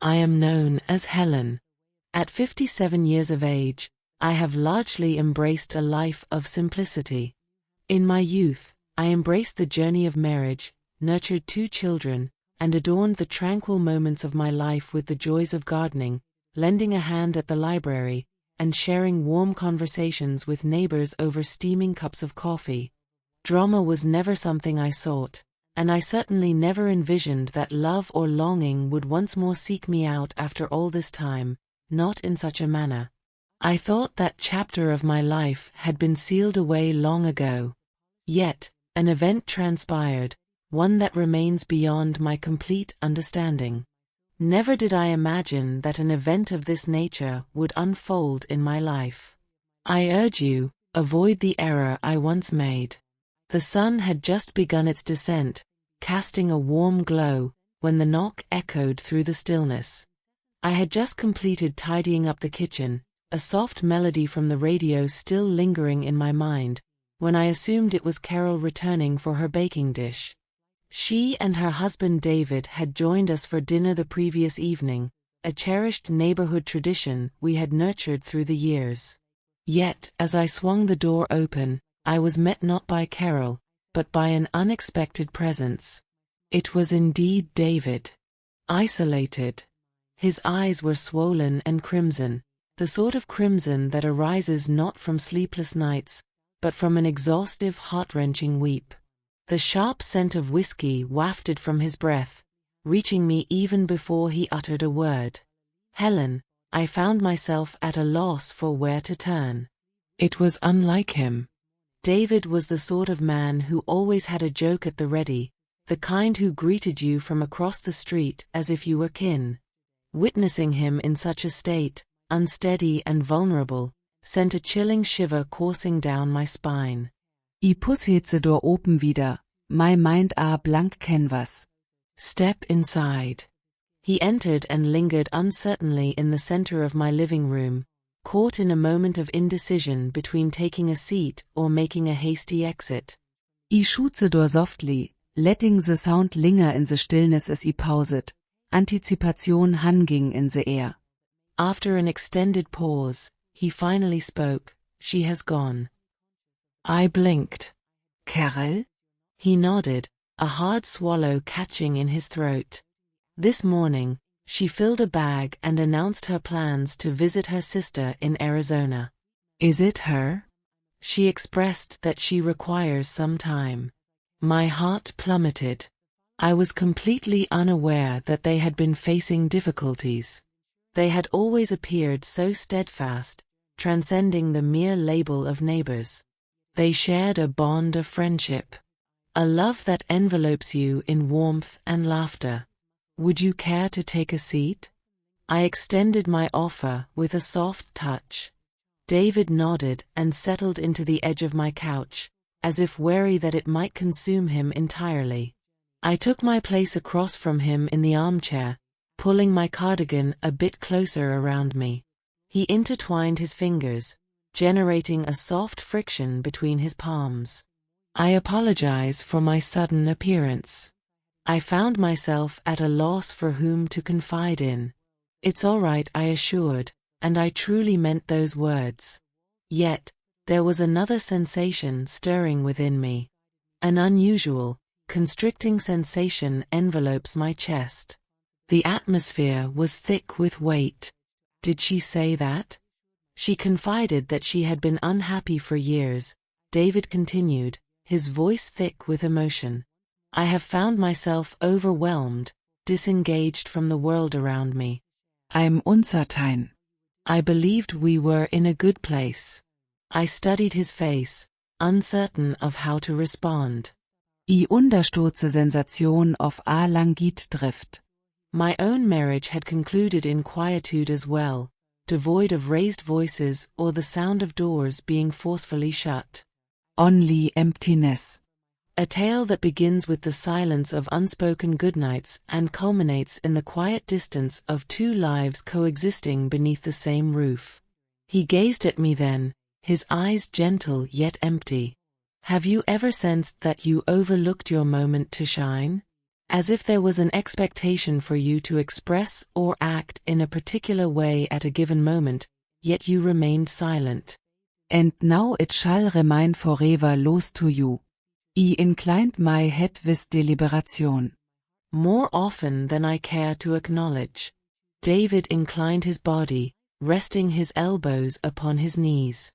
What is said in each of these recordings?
I am known as Helen. At 57 years of age, I have largely embraced a life of simplicity. In my youth, I embraced the journey of marriage, nurtured 2 children, and adorned the tranquil moments of my life with the joys of gardening, lending a hand at the library, and sharing warm conversations with neighbors over steaming cups of coffee. Drama was never something I sought, and I certainly never envisioned that love or longing would once more seek me out after all this time, not in such a manner. I thought that chapter of my life had been sealed away long ago. Yet, an event transpired, one that remains beyond my complete understanding. Never did I imagine that an event of this nature would unfold in my life. I urge you, avoid the error I once made. The sun had just begun its descent, casting a warm glow, when the knock echoed through the stillness. I had just completed tidying up the kitchen, a soft melody from the radio still lingering in my mind, when I assumed it was Carol returning for her baking dish. She and her husband David had joined us for dinner the previous evening, a cherished neighborhood tradition we had nurtured through the years. Yet, as I swung the door open, I was met not by Carol, but by an unexpected presence. It was indeed David. Isolated. His eyes were swollen and crimson, the sort of crimson that arises not from sleepless nights, but from an exhaustive, heart-wrenching weep. The sharp scent of whiskey wafted from his breath, reaching me even before he uttered a word. Helen, I found myself at a loss for where to turn. It was unlike him. David was the sort of man who always had a joke at the ready, the kind who greeted you from across the street as if you were kin. Witnessing him in such a state, unsteady and vulnerable, sent a chilling shiver coursing down my spine. I pusshetse door open wieder, my mind a blank canvas. Step inside. He entered and lingered uncertainly in the center of my living room, caught in a moment of indecision between taking a seat or making a hasty exit. I schutze door softly, letting the sound linger in the stillness as I pauset. Antizipation hanging in the air. After an extended pause, he finally spoke. She has gone. I blinked. Carol? He nodded, a hard swallow catching in his throat. This morning, she filled a bag and announced her plans to visit her sister in Arizona. Is it her? She expressed that she requires some time. My heart plummeted. I was completely unaware that they had been facing difficulties. They had always appeared so steadfast, transcending the mere label of neighbors. They shared a bond of friendship. A love that envelopes you in warmth and laughter. Would you care to take a seat? I extended my offer with a soft touch. David nodded and settled into the edge of my couch, as if wary that it might consume him entirely. I took my place across from him in the armchair, pulling my cardigan a bit closer around me. He intertwined his fingers, generating a soft friction between his palms. I apologize for my sudden appearance. I found myself at a loss for whom to confide in. It's all right, I assured, and I truly meant those words. Yet, there was another sensation stirring within me. An unusual, constricting sensation envelopes my chest. The atmosphere was thick with weight. Did she say that? She confided that she had been unhappy for years, David continued, his voice thick with emotion. I have found myself overwhelmed, disengaged from the world around me. I'm uncertain. I believed we were in a good place. I studied his face, uncertain of how to respond. I understürze Sensation auf a langit drift. My own marriage had concluded in quietude as well, devoid of raised voices or the sound of doors being forcefully shut. Only emptiness. A tale that begins with the silence of unspoken goodnights and culminates in the quiet distance of 2 lives coexisting beneath the same roof. He gazed at me then, his eyes gentle yet empty. Have you ever sensed that you overlooked your moment to shine? as if there was an expectation for you to express or act in a particular way at a given moment, yet you remained silent. And now it shall remain forever lost to you. I inclined my head with deliberation. More often than I care to acknowledge. David inclined his body, resting his elbows upon his knees.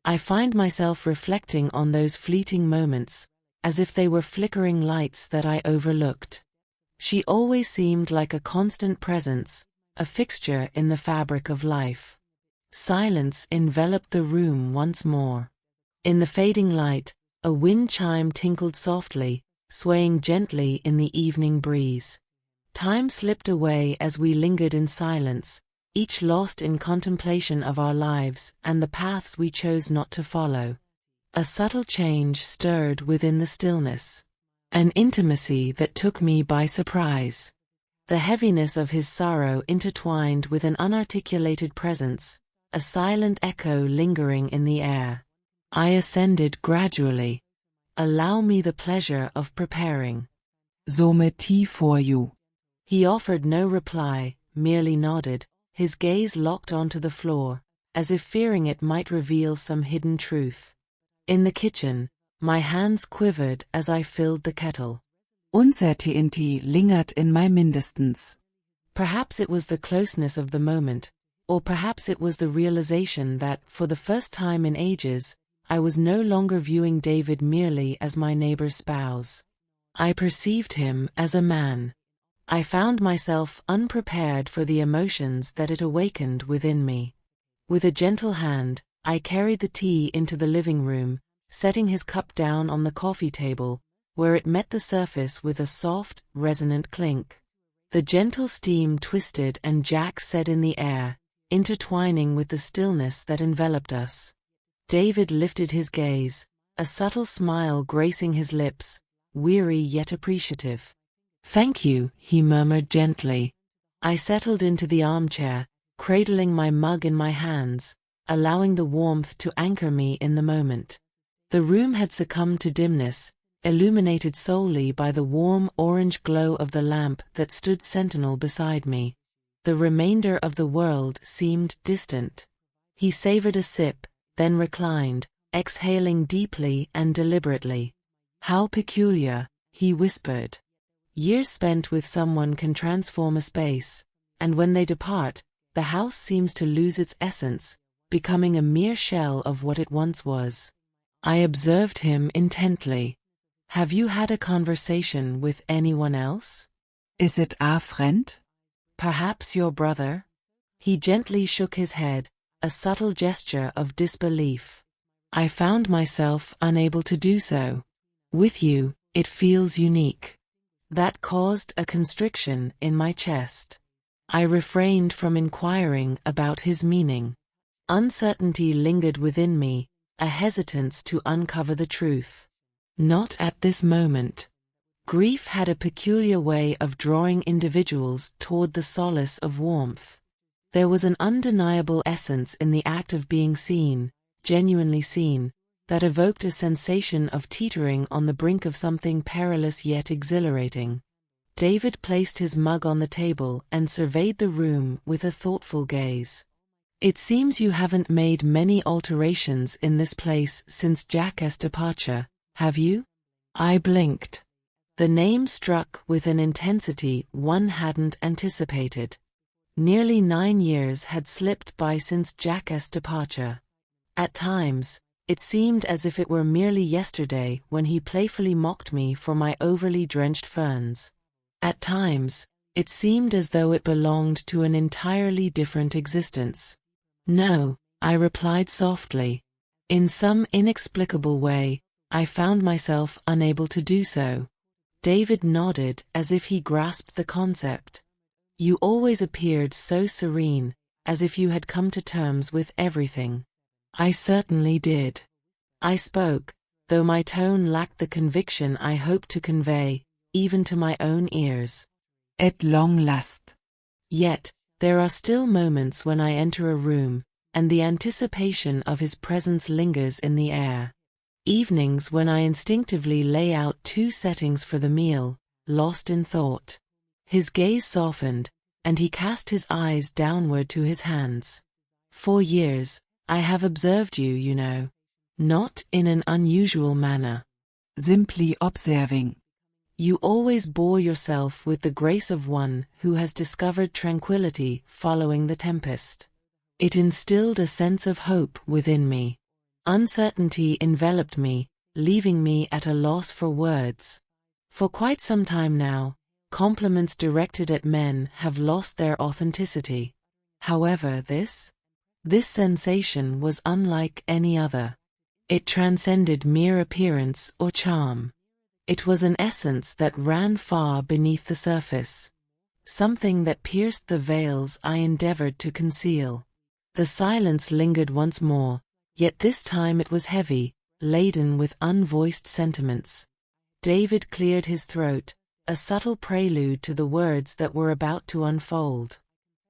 I find myself reflecting on those fleeting moments, as if they were flickering lights that I overlooked. She always seemed like a constant presence, a fixture in the fabric of life. Silence enveloped the room once more. In the fading light, a wind chime tinkled softly, swaying gently in the evening breeze. Time slipped away as we lingered in silence, each lost in contemplation of our lives and the paths we chose not to follow. A subtle change stirred within the stillness. An intimacy that took me by surprise. The heaviness of his sorrow intertwined with an unarticulated presence, a silent echo lingering in the air. I ascended gradually. Allow me the pleasure of preparing. Some tea for you. He offered no reply, merely nodded, his gaze locked onto the floor, as if fearing it might reveal some hidden truth. In the kitchen, my hands quivered as I filled the kettle. Uncertainty lingered in my mindestens. Perhaps it was the closeness of the moment, or perhaps it was the realization that, for the first time in ages, I was no longer viewing David merely as my neighbor's spouse. I perceived him as a man. I found myself unprepared for the emotions that it awakened within me. With a gentle hand, I carried the tea into the living room, setting his cup down on the coffee table, where it met the surface with a soft, resonant clink. The gentle steam twisted and Jack set in the air, intertwining with the stillness that enveloped us. David lifted his gaze, a subtle smile gracing his lips, weary yet appreciative. "Thank you," he murmured gently. I settled into the armchair, cradling my mug in my hands, allowing the warmth to anchor me in the moment. The room had succumbed to dimness, illuminated solely by the warm orange glow of the lamp that stood sentinel beside me. The remainder of the world seemed distant. He savored a sip, then reclined, exhaling deeply and deliberately. "How peculiar," he whispered. "Years spent with someone can transform a space, and when they depart, the house seems to lose its essence, becoming a mere shell of what it once was." I observed him intently. "Have you had a conversation with anyone else? Is it a friend? Perhaps your brother?" He gently shook his head, a subtle gesture of disbelief. I found myself unable to do so. "With you, it feels unique." That caused a constriction in my chest. I refrained from inquiring about his meaning. Uncertainty lingered within me, a hesitance to uncover the truth. Not at this moment. Grief had a peculiar way of drawing individuals toward the solace of warmth. There was an undeniable essence in the act of being seen, genuinely seen, that evoked a sensation of teetering on the brink of something perilous yet exhilarating. David placed his mug on the table and surveyed the room with a thoughtful gaze. "It seems you haven't made many alterations in this place since Jack's departure, have you?" I blinked. The name struck with an intensity one hadn't anticipated. Nearly 9 years had slipped by since Jack's departure. At times, it seemed as if it were merely yesterday when he playfully mocked me for my overly drenched ferns. At times, it seemed as though it belonged to an entirely different existence. "No," I replied softly. In some inexplicable way, I found myself unable to do so. David nodded as if he grasped the concept. "You always appeared so serene, as if you had come to terms with everything." I certainly did. I spoke, though my tone lacked the conviction I hoped to convey, even to my own ears. "At long last." Yet, there are still moments when I enter a room, and the anticipation of his presence lingers in the air. Evenings when I instinctively lay out 2 settings for the meal, lost in thought. His gaze softened, and he cast his eyes downward to his hands. For years, I have observed you, you know. Not in an unusual manner. Simply observing. You always bore yourself with the grace of one who has discovered tranquility following the tempest. It instilled a sense of hope within me. Uncertainty enveloped me, leaving me at a loss for words. For quite some time now, compliments directed at men have lost their authenticity. However, this sensation was unlike any other. It transcended mere appearance or charm. It was an essence that ran far beneath the surface. Something that pierced the veils I endeavored to conceal. The silence lingered once more, yet this time it was heavy, laden with unvoiced sentiments. David cleared his throat, a subtle prelude to the words that were about to unfold.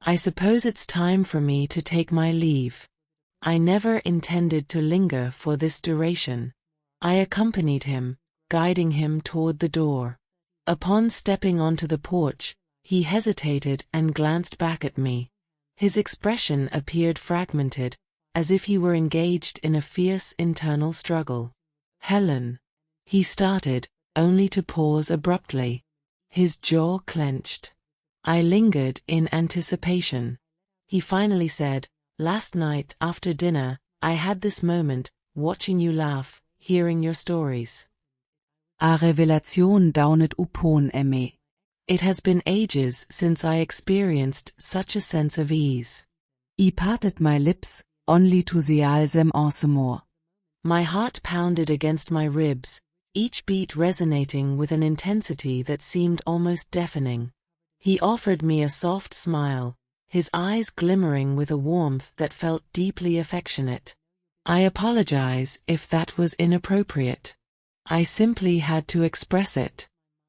I suppose it's time for me to take my leave. I never intended to linger for this duration. I accompanied him, guiding him toward the door. Upon stepping onto the porch, he hesitated and glanced back at me. His expression appeared fragmented, as if he were engaged in a fierce internal struggle. Helen. He started, only to pause abruptly. His jaw clenched. I lingered in anticipation. He finally said, "Last night after dinner, I had this moment, watching you laugh, hearing your stories. A revelation daunet upon eme. It has been ages since I experienced such a sense of ease. I parted my lips, only to seal them ensemble. My heart pounded against my ribs, each beat resonating with an intensity that seemed almost deafening. He offered me a soft smile, his eyes glimmering with a warmth that felt deeply affectionate. I apologize if that was inappropriate. I simply had to express it.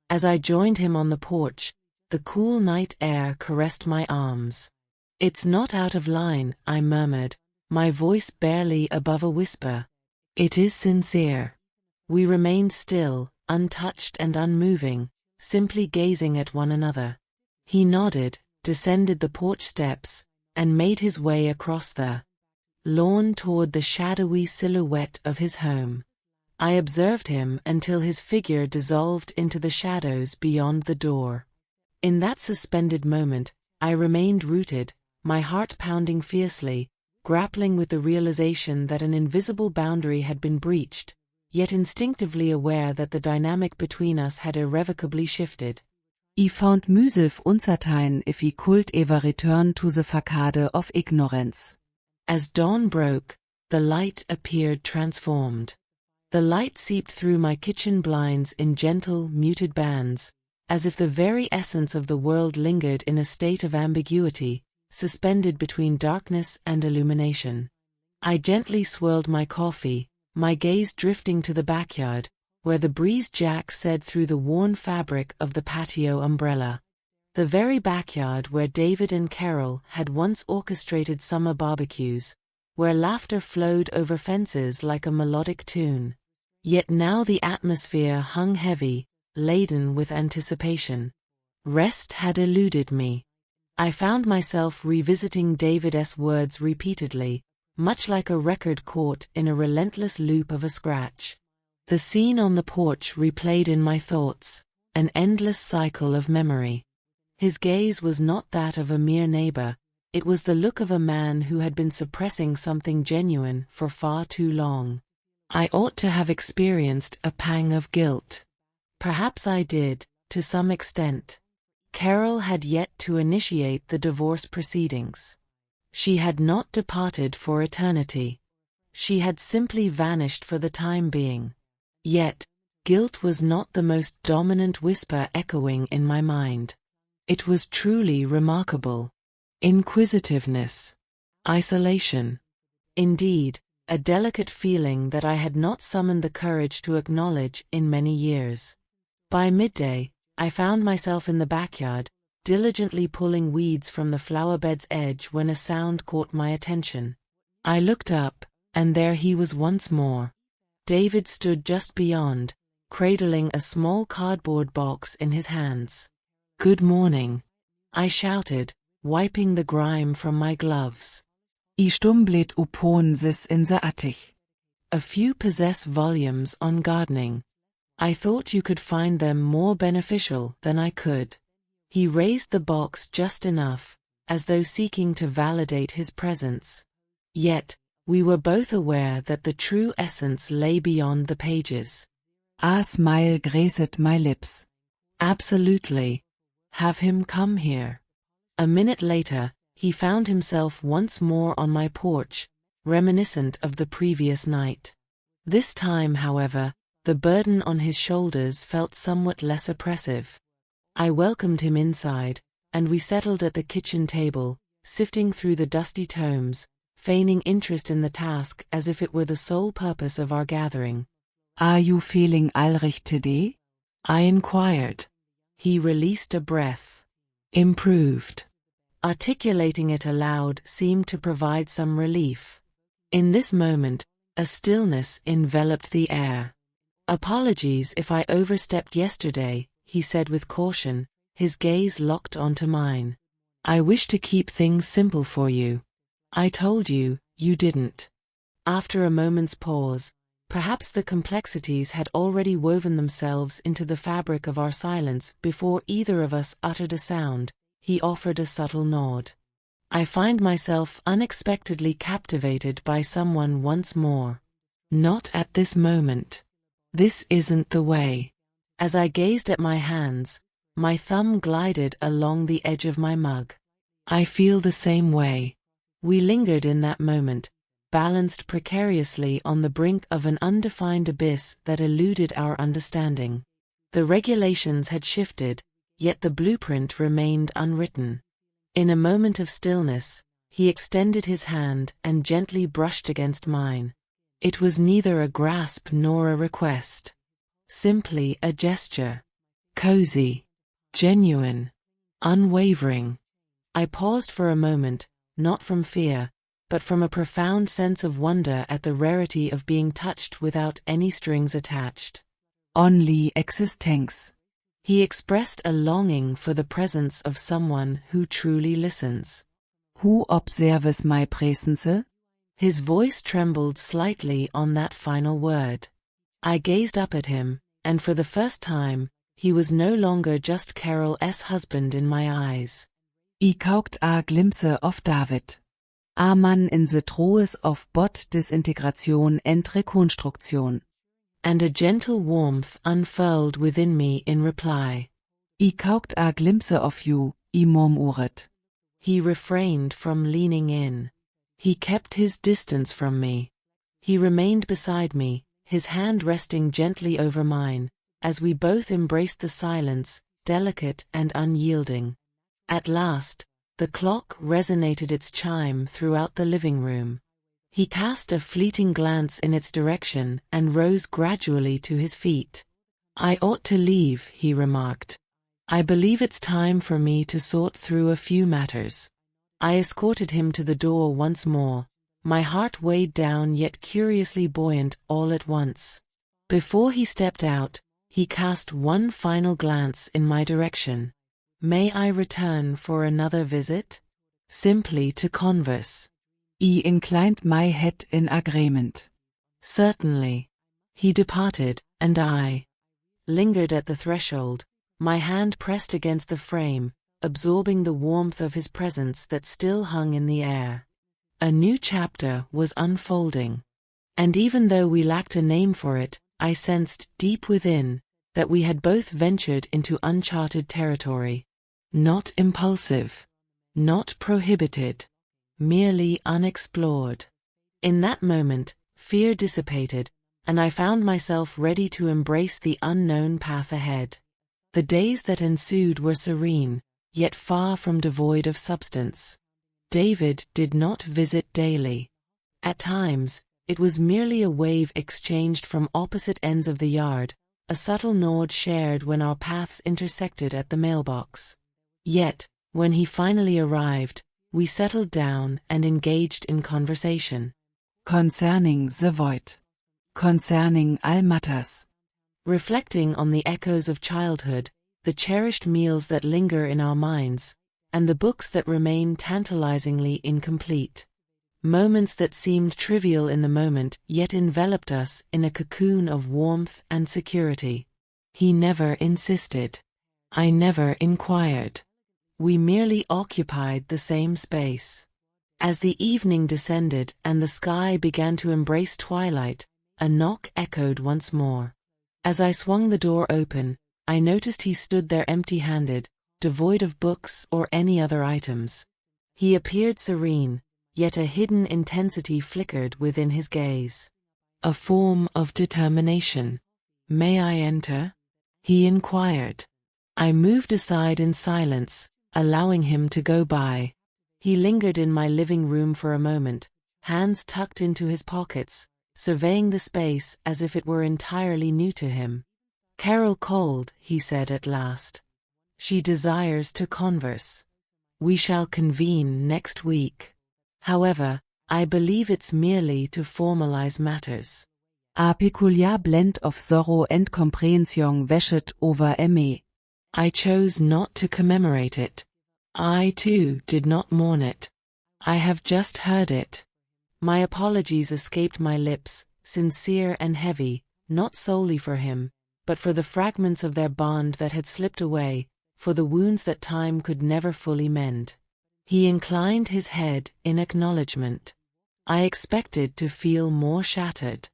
As I joined him on the porch, the cool night air caressed my arms. "It's not out of line," I murmured, my voice barely above a whisper. "It is sincere." We remained still, untouched and unmoving, simply gazing at one another. He nodded, descended the porch steps, and made his way across the lawn toward the shadowy silhouette of his home. I observed him until his figure dissolved into the shadows beyond the door. In that suspended moment, I remained rooted, my heart pounding fiercely, grappling with the realization that an invisible boundary had been breached, yet instinctively aware that the dynamic between us had irrevocably shifted. I found myself uncertain if I could ever return to the facade of ignorance. As dawn broke, the light appeared transformed. The light seeped through my kitchen blinds in gentle, muted bands, as if the very essence of the world lingered in a state of ambiguity, suspended between darkness and illumination. I gently swirled my coffee, my gaze drifting to the backyard, where the breeze said through the worn fabric of the patio umbrella. The very backyard where David and Carol had once orchestrated summer barbecues, where laughter flowed over fences like a melodic tune. Yet now the atmosphere hung heavy, laden with anticipation. Rest had eluded me. I found myself revisiting David's words repeatedly, much like a record caught in a relentless loop of a scratch. The scene on the porch replayed in my thoughts, an endless cycle of memory. His gaze was not that of a mere neighbor, it was the look of a man who had been suppressing something genuine for far too long. I ought to have experienced a pang of guilt. Perhaps I did, to some extent. Carol had yet to initiate the divorce proceedings. She had not departed for eternity. She had simply vanished for the time being. Yet, guilt was not the most dominant whisper echoing in my mind. It was truly remarkable. Inquisitiveness. Isolation. Indeed, a delicate feeling that I had not summoned the courage to acknowledge in many years. By midday, I found myself in the backyard, diligently pulling weeds from the flower bed's edge when a sound caught my attention. I looked up, and there he was once more. David stood just beyond, cradling a small cardboard box in his hands. "Good morning," I shouted, wiping the grime from my gloves. I stumblet upon this in the attic. "A few possess volumes on gardening. I thought you could find them more beneficial than I could." He raised the box just enough, as though seeking to validate his presence. Yet, we were both aware that the true essence lay beyond the pages. A smile graced my lips. "Absolutely. Have him come here." A minute later, he found himself once more on my porch, reminiscent of the previous night. This time, however, the burden on his shoulders felt somewhat less oppressive. I welcomed him inside, and we settled at the kitchen table, sifting through the dusty tomes, feigning interest in the task as if it were the sole purpose of our gathering. Are you feeling allrecht today? I inquired. He released a breath. Improved. Articulating it aloud seemed to provide some relief. In this moment, a stillness enveloped the air. "Apologies if I overstepped yesterday," he said with caution, his gaze locked onto mine. "I wish to keep things simple for you. I told you, you didn't." After a moment's pause, perhaps the complexities had already woven themselves into the fabric of our silence before either of us uttered a sound, he offered a subtle nod. "I find myself unexpectedly captivated by someone once more." "Not at this moment. This isn't the way." As I gazed at my hands, my thumb glided along the edge of my mug. "I feel the same way." We lingered in that moment, balanced precariously on the brink of an undefined abyss that eluded our understanding. The regulations had shifted, yet the blueprint remained unwritten. In a moment of stillness, he extended his hand and gently brushed against mine. It was neither a grasp nor a request. Simply a gesture. Cozy. Genuine. Unwavering. I paused for a moment, not from fear, but from a profound sense of wonder at the rarity of being touched without any strings attached. Only existence. He expressed a longing for the presence of someone who truly listens. Who observes my presence? His voice trembled slightly on that final word. I gazed up at him, and for the first time, he was no longer just Carol's husband in my eyes. I kaugt a glimpse of David. A man in the throes of bot disintegration and reconstruction. And a gentle warmth unfurled within me in reply. I kaugt a glimpse of you, I murmuret. He refrained from leaning in. He kept his distance from me. He remained beside me, his hand resting gently over mine, as we both embraced the silence, delicate and unyielding. At last, the clock resonated its chime throughout the living room. He cast a fleeting glance in its direction and rose gradually to his feet. "I ought to leave," he remarked. "I believe it's time for me to sort through a few matters." I escorted him to the door once more, my heart weighed down yet curiously buoyant all at once. Before he stepped out, he cast one final glance in my direction. "May I return for another visit?" "Simply to converse." I inclined my head in agreement. "Certainly." He departed, and I lingered at the threshold, my hand pressed against the frame, absorbing the warmth of his presence that still hung in the air. A new chapter was unfolding. And even though we lacked a name for it, I sensed deep within that we had both ventured into uncharted territory. Not impulsive. Not prohibited. Merely unexplored. In that moment, fear dissipated, and I found myself ready to embrace the unknown path ahead. The days that ensued were serene, yet far from devoid of substance. David did not visit daily. At times, it was merely a wave exchanged from opposite ends of the yard, a subtle nod shared when our paths intersected at the mailbox. Yet, when he finally arrived, we settled down and engaged in conversation. Concerning the void. Concerning all matters. reflecting on the echoes of childhood, the cherished meals that linger in our minds, and the books that remain tantalizingly incomplete. Moments that seemed trivial in the moment yet enveloped us in a cocoon of warmth and security. He never insisted. I never inquired. We merely occupied the same space. As the evening descended and the sky began to embrace twilight, a knock echoed once more. As I swung the door open, I noticed he stood there empty-handed, devoid of books or any other items. He appeared serene, yet a hidden intensity flickered within his gaze. A form of determination. "May I enter?" he inquired. I moved aside in silence, allowing him to go by. He lingered in my living room for a moment, hands tucked into his pockets, surveying the space as if it were entirely new to him. "Carol called," he said at last. "She desires to converse. We shall convene next week. However, I believe it's merely to formalize matters." A peculiar blend of sorrow and comprehension washed over me. I chose not to commemorate it. I, too, did not mourn it. I have just heard it. My apologies escaped my lips, sincere and heavy, not solely for him, but for the fragments of their bond that had slipped away, for the wounds that time could never fully mend. He inclined his head in acknowledgement. I expected to feel more shattered.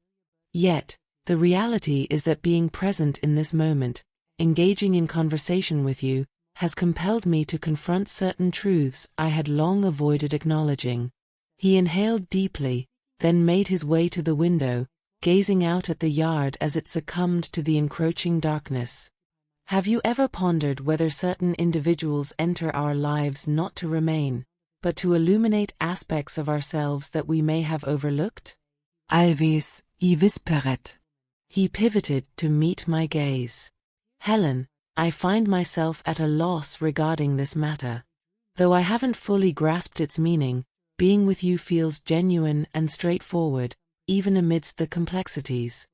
Yet, the reality is that being present in this moment, engaging in conversation with you, has compelled me to confront certain truths I had long avoided acknowledging. He inhaled deeply, then made his way to the window, gazing out at the yard as it succumbed to the encroaching darkness. Have you ever pondered whether certain individuals enter our lives not to remain, but to illuminate aspects of ourselves that we may have overlooked? Always, I whisperet. He pivoted to meet my gaze. "Helen, I find myself at a loss regarding this matter. Though I haven't fully grasped its meaning, being with you feels genuine and straightforward, even amidst the complexities.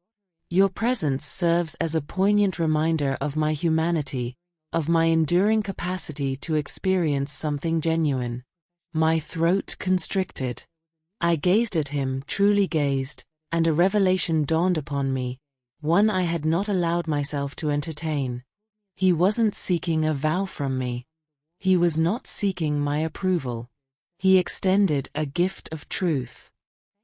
Your presence serves as a poignant reminder of my humanity, of my enduring capacity to experience something genuine." My throat constricted. I gazed at him, truly gazed, and a revelation dawned upon me, one I had not allowed myself to entertain. He wasn't seeking a vow from me. He was not seeking my approval. He extended a gift of truth.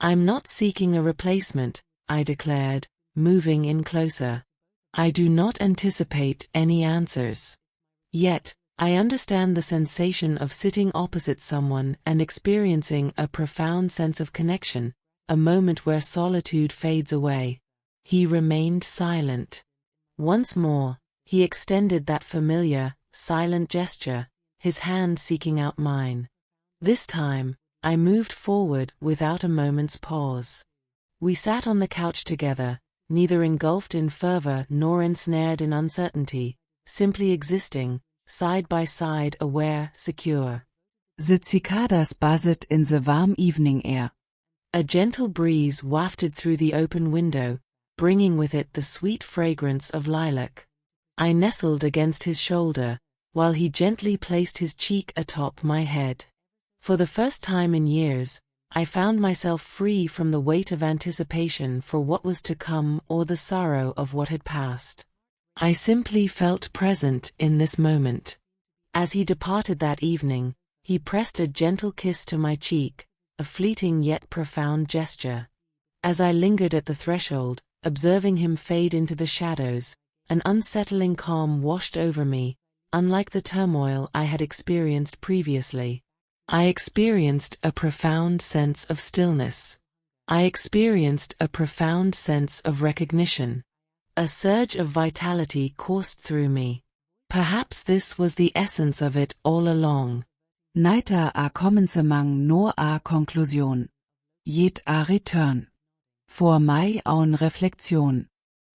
"I'm not seeking a replacement," I declared, moving in closer. "I do not anticipate any answers. Yet, I understand the sensation of sitting opposite someone and experiencing a profound sense of connection, a moment where solitude fades away." He remained silent. Once more, he extended that familiar, silent gesture, his hand seeking out mine. This time, I moved forward without a moment's pause. We sat on the couch together, neither engulfed in fervor nor ensnared in uncertainty, simply existing, side by side, aware, secure. The cicadas buzzed in the warm evening air. A gentle breeze wafted through the open window, bringing with it the sweet fragrance of lilac. I nestled against his shoulder, while he gently placed his cheek atop my head. For the first time in years, I found myself free from the weight of anticipation for what was to come or the sorrow of what had passed. I simply felt present in this moment. As he departed that evening, he pressed a gentle kiss to my cheek, a fleeting yet profound gesture. As I lingered at the threshold, observing him fade into the shadows, an unsettling calm washed over me, unlike the turmoil I had experienced previously. I experienced a profound sense of stillness. I experienced a profound sense of recognition. A surge of vitality coursed through me. Perhaps this was the essence of it all along. Neither a commencement nor a conclusion. Yet a return. For my own reflection.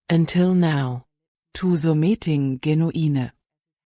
Until now. To the meeting genuine.